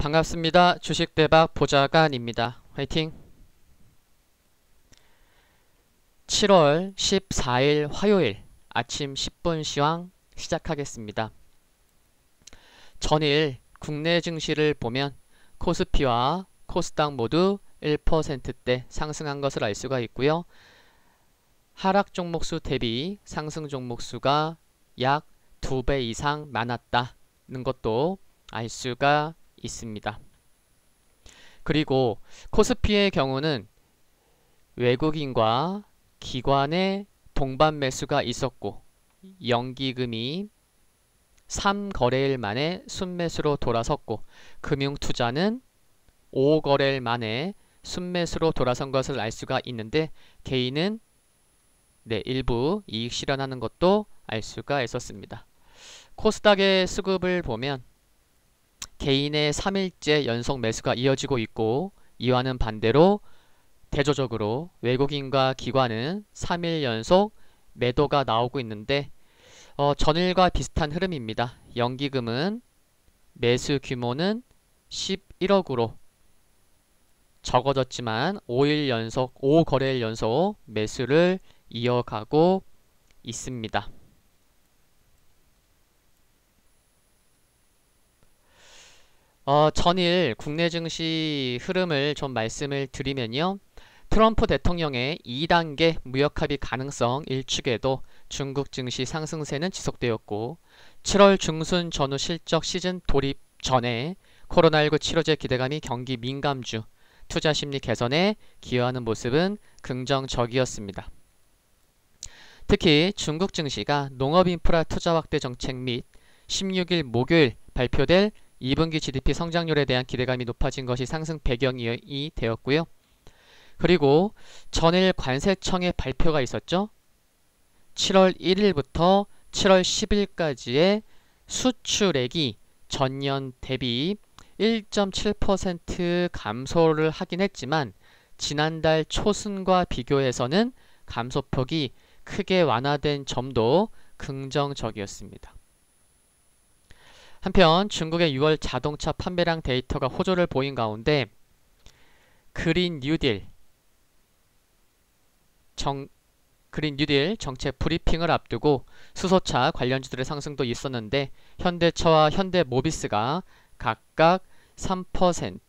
반갑습니다. 주식대박 보좌관입니다. 화이팅! 7월 14일 화요일 아침 10분 시황 시작하겠습니다. 전일 국내 증시를 보면 코스피와 코스닥 모두 1%대 상승한 것을 알 수가 있고요. 하락 종목수 대비 상승 종목수가 약 2배 이상 많았다는 것도 알 수가 있습니다. 그리고 코스피의 경우는 외국인과 기관의 동반 매수가 있었고 연기금이 3거래일 만에 순매수로 돌아섰고 금융투자는 5거래일 만에 순매수로 돌아선 것을 알 수가 있는데 개인은 일부 이익 실현하는 것도 알 수가 있었습니다. 코스닥의 수급을 보면 개인의 3일째 연속 매수가 이어지고 있고 이와는 반대로 대조적으로 외국인과 기관은 3일 연속 매도가 나오고 있는데 전일과 비슷한 흐름입니다. 연기금은 매수 규모는 11억으로 적어졌지만 5거래일 연속 매수를 이어가고 있습니다. 전일 국내 증시 흐름을 좀 말씀을 드리면요. 트럼프 대통령의 2단계 무역합의 가능성 일축에도 중국 증시 상승세는 지속되었고 7월 중순 전후 실적 시즌 돌입 전에 코로나19 치료제 기대감이 경기 민감주, 투자 심리 개선에 기여하는 모습은 긍정적이었습니다. 특히 중국 증시가 농업 인프라 투자 확대 정책 및 16일 목요일 발표될 2분기 GDP 성장률에 대한 기대감이 높아진 것이 상승 배경이 되었고요. 그리고 전일 관세청의 발표가 있었죠. 7월 1일부터 7월 10일까지의 수출액이 전년 대비 1.7% 감소를 하긴 했지만 지난달 초순과 비교해서는 감소폭이 크게 완화된 점도 긍정적이었습니다. 한편 중국의 6월 자동차 판매량 데이터가 호조를 보인 가운데 그린 뉴딜 정책 브리핑을 앞두고 수소차 관련주들의 상승도 있었는데 현대차와 현대모비스가 각각 3%,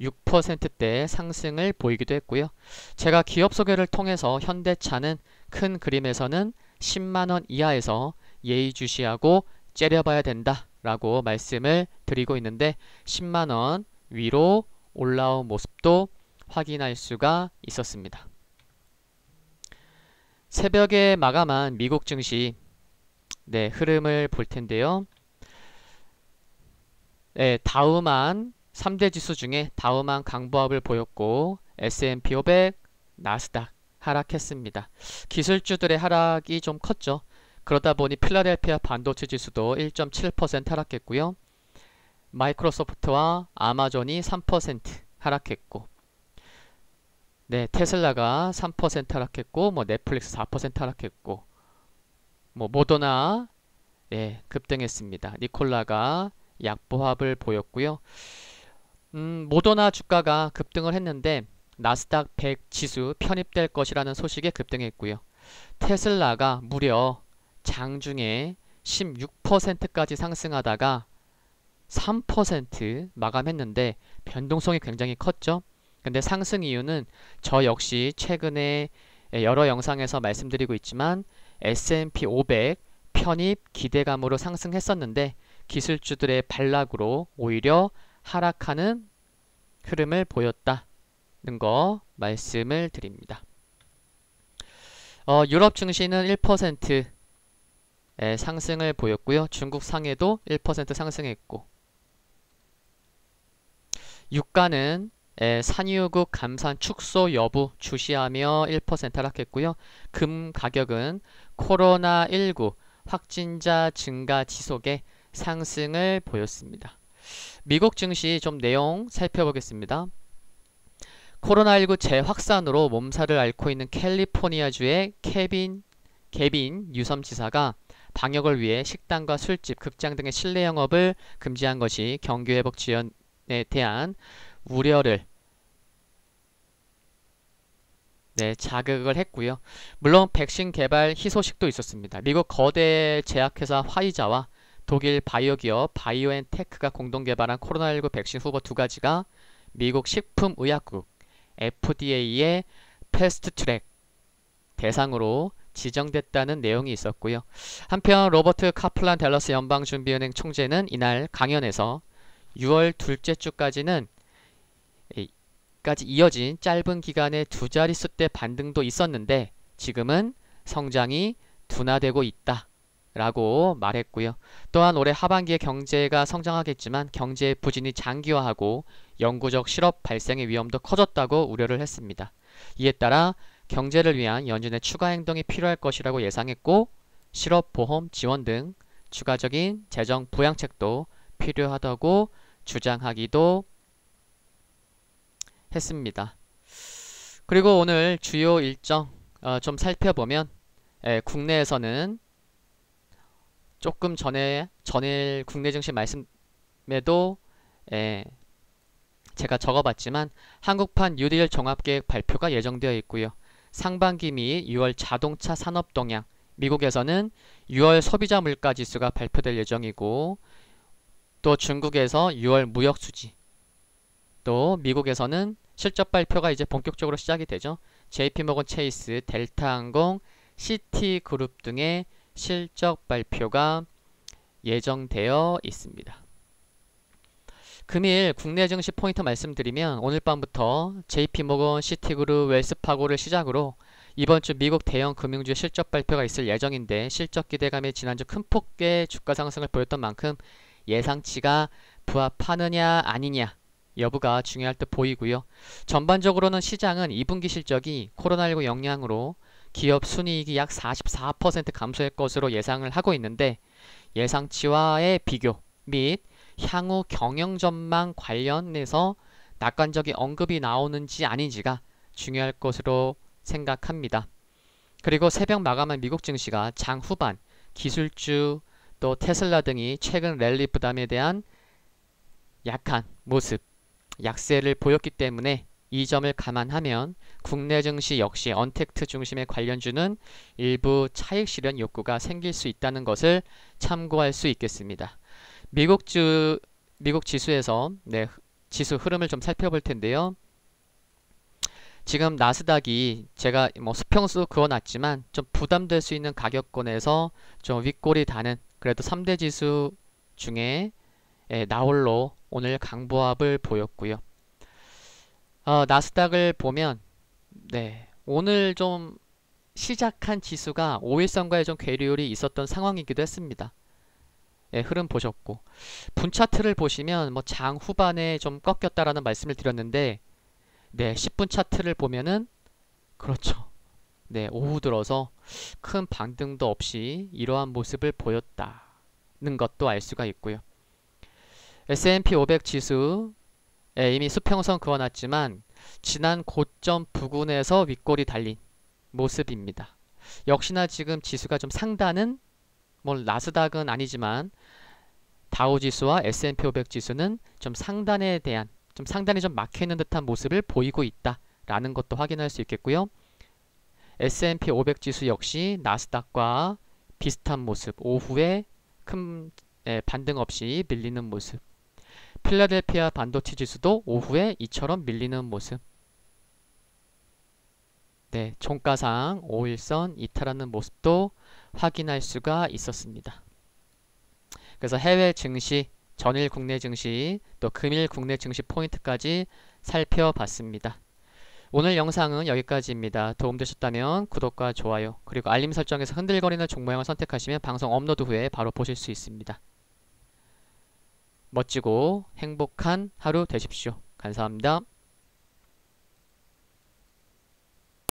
6%대 상승을 보이기도 했고요. 제가 기업 소개를 통해서 현대차는 큰 그림에서는 10만원 이하에서 예의주시하고 째려봐야 된다 라고 말씀을 드리고 있는데 10만원 위로 올라온 모습도 확인할 수가 있었습니다. 새벽에 마감한 미국 증시 흐름을 볼 텐데요. 다우만 3대 지수 중에 다우만 강보합을 보였고 S&P 500, 나스닥 하락했습니다. 기술주들의 하락이 좀 컸죠. 그러다 보니 필라델피아 반도체 지수도 1.7% 하락했고요. 마이크로소프트와 아마존이 3% 하락했고 테슬라가 3% 하락했고 넷플릭스 4% 하락했고 모더나 급등했습니다. 니콜라가 약보합을 보였고요. 모더나 주가가 급등을 했는데 나스닥 100 지수 편입될 것이라는 소식에 급등했고요. 테슬라가 무려 장중에 16%까지 상승하다가 3% 마감했는데 변동성이 굉장히 컸죠. 근데 상승 이유는 저 역시 최근에 여러 영상에서 말씀드리고 있지만 S&P 500 편입 기대감으로 상승했었는데 기술주들의 반락으로 오히려 하락하는 흐름을 보였다는 거 말씀을 드립니다. 유럽 증시는 1% 상승을 보였고요. 중국 상해도 1% 상승했고 유가는 산유국 감산 축소 여부 주시하며 1% 하락했고요. 금 가격은 코로나19 확진자 증가 지속에 상승을 보였습니다. 미국 증시 좀 내용 살펴보겠습니다. 코로나19 재확산으로 몸살을 앓고 있는 캘리포니아주의 개빈 뉴섬 지사가 방역을 위해 식당과 술집, 극장 등의 실내 영업을 금지한 것이 경기 회복 대한 우려를 자극을 했고요. 물론 백신 개발 희소식도 있었습니다. 미국 거대 제약회사 화이자와 독일 바이오 기업 바이오엔테크가 공동 개발한 코로나19 백신 후보 두 가지가 미국 식품의약국 FDA의 패스트트랙 대상으로 지정됐다는 내용이 있었고요. 한편 로버트 카플란 댈러스 연방준비은행 총재는 이날 강연에서 6월 둘째 주까지 이어진 짧은 기간에 두 자릿수대 반등도 있었는데 지금은 성장이 둔화되고 있다 라고 말했고요. 또한 올해 하반기에 경제가 성장하겠지만 경제의 부진이 장기화하고 영구적 실업 발생의 위험도 커졌다고 우려를 했습니다. 이에 따라 경제를 위한 연준의 추가 행동이 필요할 것이라고 예상했고 실업보험 지원 등 추가적인 재정 부양책도 필요하다고 주장하기도 했습니다. 그리고 오늘 주요 일정 좀 살펴보면 국내에서는 조금 전일 국내 증시 말씀에도 제가 적어봤지만 한국판 뉴딜 종합계획 발표가 예정되어 있고요. 상반기 및 6월 자동차 산업 동향, 미국에서는 6월 소비자 물가 지수가 발표될 예정이고 또 중국에서 6월 무역 수지, 또 미국에서는 실적 발표가 이제 본격적으로 시작이 되죠. JP모건 체이스, 델타항공, 시티그룹 등의 실적 발표가 예정되어 있습니다. 금일 국내 증시 포인트 말씀드리면 오늘 밤부터 JP모건, 시티그룹, 웰스파고를 시작으로 이번 주 미국 대형 금융주의 실적 발표가 있을 예정인데 실적 기대감이 지난주 큰 폭의 주가 상승을 보였던 만큼 예상치가 부합하느냐 아니냐 여부가 중요할 듯 보이고요. 전반적으로는 시장은 2분기 실적이 코로나19 영향으로 기업 순이익이 약 44% 감소할 것으로 예상을 하고 있는데 예상치와의 비교 및 향후 경영 전망 관련해서 낙관적인 언급이 나오는지 아닌지가 중요할 것으로 생각합니다. 그리고 새벽 마감한 미국 증시가 장 후반 기술주 또 테슬라 등이 최근 랠리 부담에 대한 약한 모습, 약세를 보였기 때문에 이 점을 감안하면 국내 증시 역시 언택트 중심의 관련주는 일부 차익 실현 욕구가 생길 수 있다는 것을 참고할 수 있겠습니다. 미국 지수에서 지수 흐름을 좀 살펴볼 텐데요. 지금 나스닥이 제가 수평수 그어놨지만 좀 부담될 수 있는 가격권에서 좀 윗골이 다는 그래도 3대 지수 중에 나홀로 오늘 강보합을 보였고요. 나스닥을 보면 오늘 좀 시작한 지수가 5일선과의 좀 괴리율이 있었던 상황이기도 했습니다. 흐름 보셨고 분 차트를 보시면 장 후반에 좀 꺾였다라는 말씀을 드렸는데 10분 차트를 보면은 그렇죠. 오후 들어서 큰 반등도 없이 이러한 모습을 보였다는 것도 알 수가 있고요. S&P 500 지수 이미 수평선 그어놨지만 지난 고점 부근에서 윗골이 달린 모습입니다. 역시나 지금 지수가 좀 상단은 나스닥은 아니지만 다우지수와 S&P 500 지수는 좀 상단에 좀 막혀있는 듯한 모습을 보이고 있다라는 것도 확인할 수 있겠고요. S&P 500 지수 역시 나스닥과 비슷한 모습, 오후에 큰 반등 없이 밀리는 모습. 필라델피아 반도체 지수도 오후에 이처럼 밀리는 모습. 종가상 5일선 이탈하는 모습도 확인할 수가 있었습니다. 그래서 해외 증시, 전일 국내 증시, 또 금일 국내 증시 포인트까지 살펴봤습니다. 오늘 영상은 여기까지입니다. 도움되셨다면 구독과 좋아요, 그리고 알림 설정에서 흔들거리는 종 모양을 선택하시면 방송 업로드 후에 바로 보실 수 있습니다. 멋지고 행복한 하루 되십시오. 감사합니다.